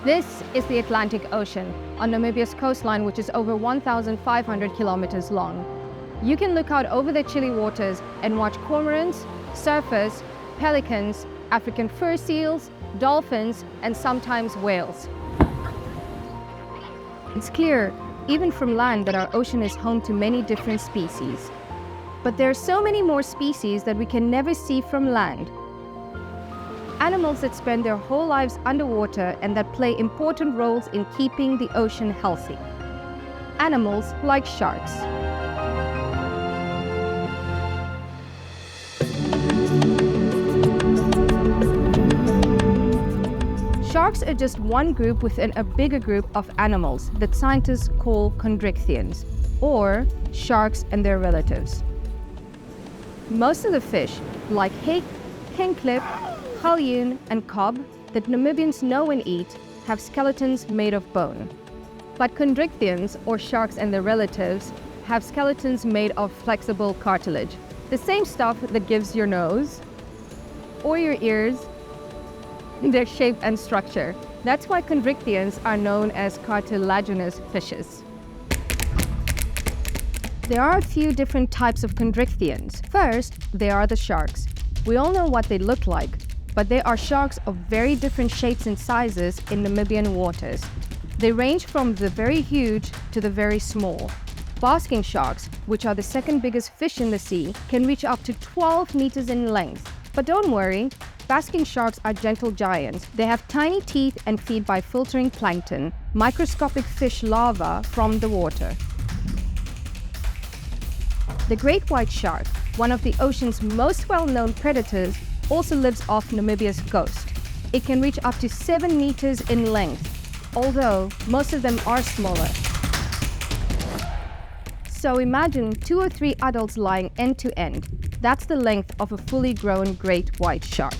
This is the Atlantic Ocean on Namibia's coastline, which is over 1,500 kilometers long. You can look out over the chilly waters and watch cormorants, surfers, pelicans, African fur seals, dolphins, and sometimes whales. It's clear, even from land, that our ocean is home to many different species. But there are so many more species that we can never see from land. Animals that spend their whole lives underwater and that play important roles in keeping the ocean healthy. Animals like sharks. Sharks are just one group within a bigger group of animals that scientists call chondrichthyans, or sharks and their relatives. Most of the fish, like hake, kingklip, halyoen, and cob, that Namibians know and eat, have skeletons made of bone. But chondrichthyans, or sharks and their relatives, have skeletons made of flexible cartilage, the same stuff that gives your nose or your ears their shape and structure. That's why chondrichthyans are known as cartilaginous fishes. There are a few different types of chondrichthyans. First, there are the sharks. We all know what they look like, but they are sharks of very different shapes and sizes in Namibian waters. They range from the very huge to the very small. Basking sharks, which are the second biggest fish in the sea, can reach up to 12 meters in length. But don't worry, basking sharks are gentle giants. They have tiny teeth and feed by filtering plankton, microscopic fish larvae from the water. The great white shark, one of the ocean's most well-known predators, also lives off Namibia's coast. It can reach up to 7 meters in length, although most of them are smaller. So imagine 2 or 3 adults lying end to end. That's the length of a fully grown great white shark.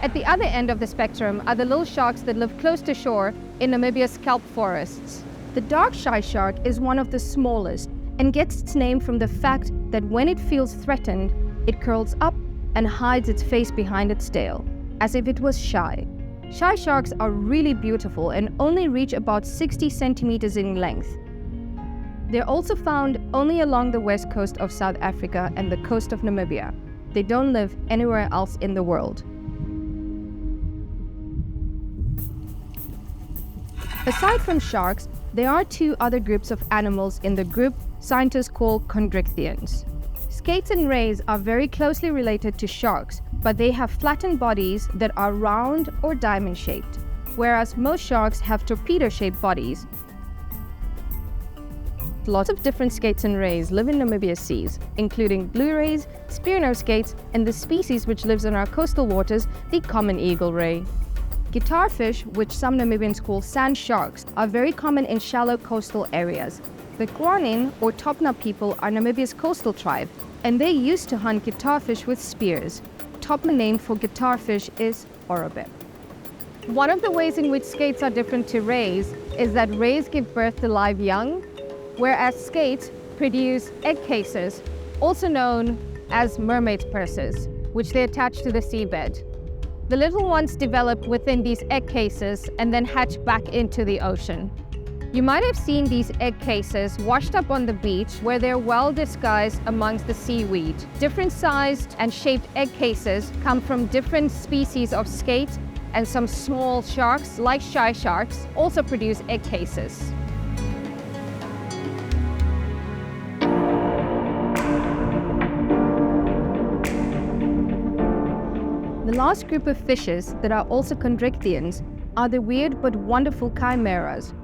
At the other end of the spectrum are the little sharks that live close to shore in Namibia's kelp forests. The dark shy shark is one of the smallest and gets its name from the fact that when it feels threatened, it curls up and hides its face behind its tail, as if it was shy. Shy sharks are really beautiful and only reach about 60 centimeters in length. They're also found only along the west coast of South Africa and the coast of Namibia. They don't live anywhere else in the world. Aside from sharks, there are 2 other groups of animals in the group scientists call chondrichthyans. Skates and rays are very closely related to sharks, but they have flattened bodies that are round or diamond-shaped, whereas most sharks have torpedo-shaped bodies. Lots of different skates and rays live in Namibia's seas, including blue rays, spear-nosed skates, and the species which lives in our coastal waters, the common eagle ray. Guitarfish, which some Namibians call sand sharks, are very common in shallow coastal areas. The Guanin, or Topna people, are Namibia's coastal tribe, and they used to hunt guitarfish with spears. Topna name for guitarfish is Orobe. One of the ways in which skates are different to rays is that rays give birth to live young, whereas skates produce egg cases, also known as mermaid's purses, which they attach to the seabed. The little ones develop within these egg cases and then hatch back into the ocean. You might have seen these egg cases washed up on the beach where they're well disguised amongst the seaweed. Different sized and shaped egg cases come from different species of skate, and some small sharks, like shy sharks, also produce egg cases. The last group of fishes that are also chondrichthyans are the weird but wonderful chimaeras,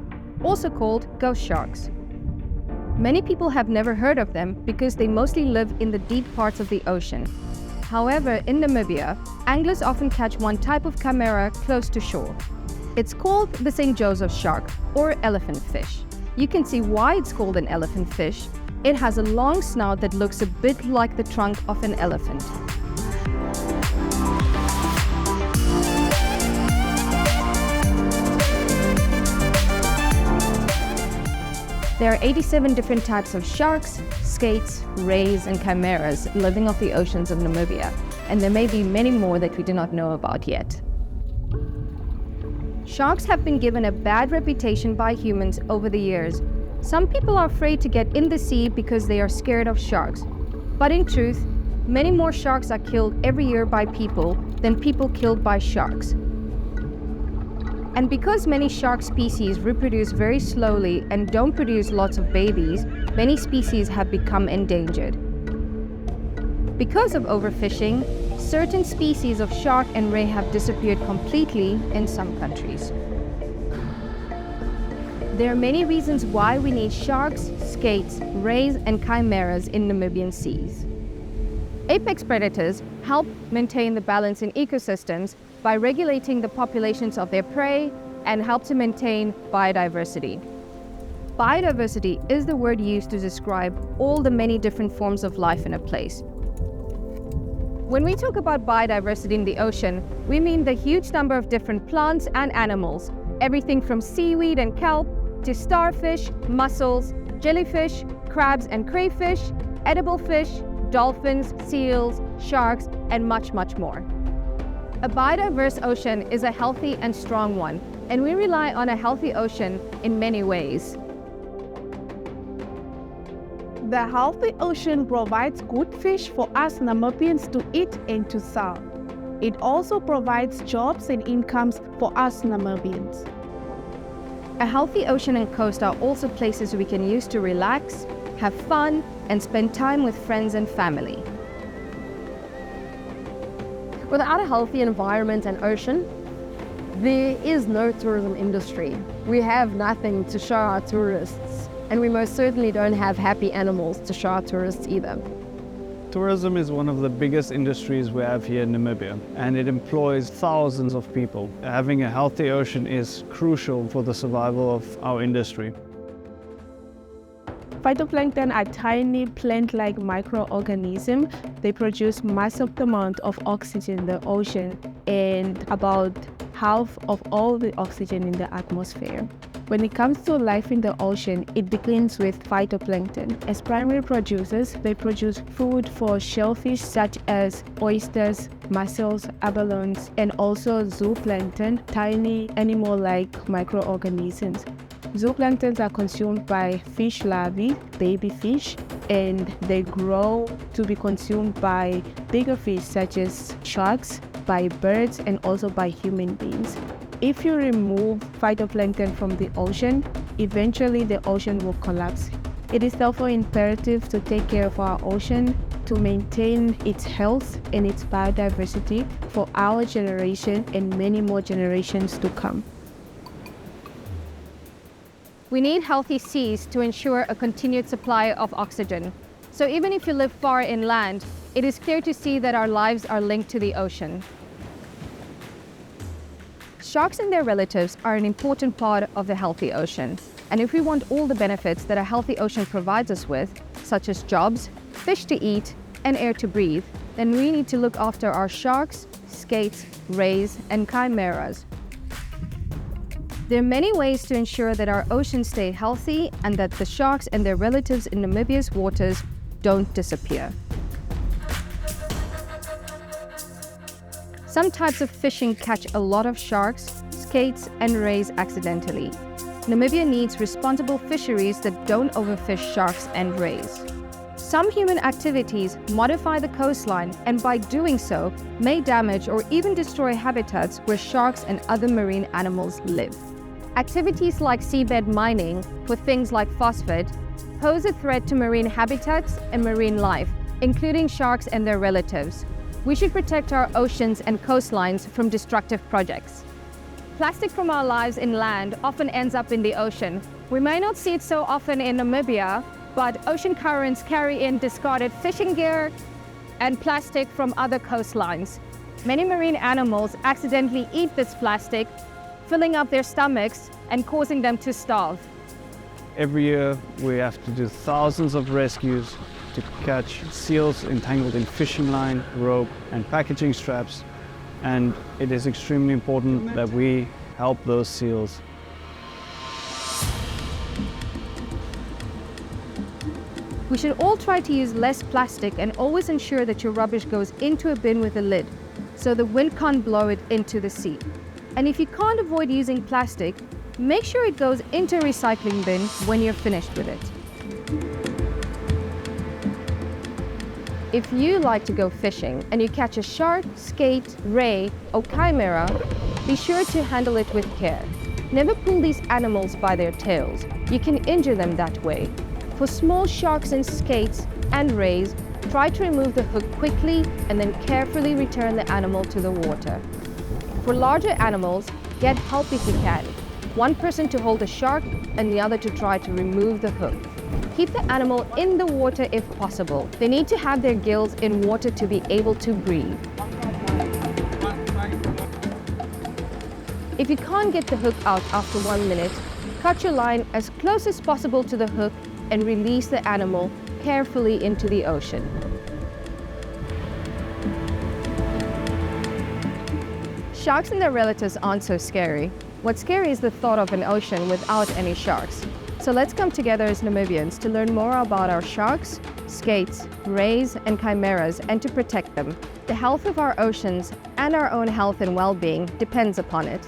also called ghost sharks. Many people have never heard of them because they mostly live in the deep parts of the ocean. However, in Namibia, anglers often catch one type of chimera close to shore. It's called the St. Joseph shark, or elephant fish. You can see why it's called an elephant fish. It has a long snout that looks a bit like the trunk of an elephant. There are 87 different types of sharks, skates, rays, and chimeras living off the oceans of Namibia, and there may be many more that we do not know about yet. Sharks have been given a bad reputation by humans over the years. Some people are afraid to get in the sea because they are scared of sharks. But in truth, many more sharks are killed every year by people than people killed by sharks. And because many shark species reproduce very slowly and don't produce lots of babies, many species have become endangered. Because of overfishing, certain species of shark and ray have disappeared completely in some countries. There are many reasons why we need sharks, skates, rays, and chimaeras in Namibian seas. Apex predators help maintain the balance in ecosystems by regulating the populations of their prey and help to maintain biodiversity. Biodiversity is the word used to describe all the many different forms of life in a place. When we talk about biodiversity in the ocean, we mean the huge number of different plants and animals, everything from seaweed and kelp to starfish, mussels, jellyfish, crabs and crayfish, edible fish, dolphins, seals, sharks, and much, much more. A biodiverse ocean is a healthy and strong one, and we rely on a healthy ocean in many ways. The healthy ocean provides good fish for us Namibians to eat and to sell. It also provides jobs and incomes for us Namibians. A healthy ocean and coast are also places we can use to relax, have fun, and spend time with friends and family. Without a healthy environment and ocean, there is no tourism industry. We have nothing to show our tourists, and we most certainly don't have happy animals to show our tourists either. Tourism is one of the biggest industries we have here in Namibia, and it employs thousands of people. Having a healthy ocean is crucial for the survival of our industry. Phytoplankton are tiny plant-like microorganisms. They produce massive amount of oxygen in the ocean and about half of all the oxygen in the atmosphere. When it comes to life in the ocean, it begins with phytoplankton. As primary producers, they produce food for shellfish such as oysters, mussels, abalones, and also zooplankton, tiny animal-like microorganisms. Zooplanktons are consumed by fish larvae, baby fish, and they grow to be consumed by bigger fish such as sharks, by birds, and also by human beings. If you remove phytoplankton from the ocean, eventually the ocean will collapse. It is therefore imperative to take care of our ocean, to maintain its health and its biodiversity for our generation and many more generations to come. We need healthy seas to ensure a continued supply of oxygen. So even if you live far inland, it is clear to see that our lives are linked to the ocean. Sharks and their relatives are an important part of the healthy ocean. And if we want all the benefits that a healthy ocean provides us with, such as jobs, fish to eat, and air to breathe, then we need to look after our sharks, skates, rays, and chimaeras. There are many ways to ensure that our oceans stay healthy and that the sharks and their relatives in Namibia's waters don't disappear. Some types of fishing catch a lot of sharks, skates, and rays accidentally. Namibia needs responsible fisheries that don't overfish sharks and rays. Some human activities modify the coastline and by doing so may damage or even destroy habitats where sharks and other marine animals live. Activities like seabed mining for things like phosphate pose a threat to marine habitats and marine life, including sharks and their relatives. We should protect our oceans and coastlines from destructive projects. Plastic from our lives inland often ends up in the ocean. We may not see it so often in Namibia, but ocean currents carry in discarded fishing gear and plastic from other coastlines. Many marine animals accidentally eat this plastic, filling up their stomachs and causing them to starve. Every year we have to do thousands of rescues to catch seals entangled in fishing line, rope, and packaging straps, and it is extremely important that we help those seals. We should all try to use less plastic and always ensure that your rubbish goes into a bin with a lid, so the wind can't blow it into the sea. And if you can't avoid using plastic, make sure it goes into a recycling bin when you're finished with it. If you like to go fishing and you catch a shark, skate, ray, or chimera, be sure to handle it with care. Never pull these animals by their tails. You can injure them that way. For small sharks and skates and rays, try to remove the hook quickly and then carefully return the animal to the water. For larger animals, get help if you can. One person to hold the shark and the other to try to remove the hook. Keep the animal in the water if possible. They need to have their gills in water to be able to breathe. If you can't get the hook out after 1 minute, cut your line as close as possible to the hook and release the animal carefully into the ocean. Sharks and their relatives aren't so scary. What's scary is the thought of an ocean without any sharks. So let's come together as Namibians to learn more about our sharks, skates, rays, and chimeras, and to protect them. The health of our oceans and our own health and well-being depends upon it.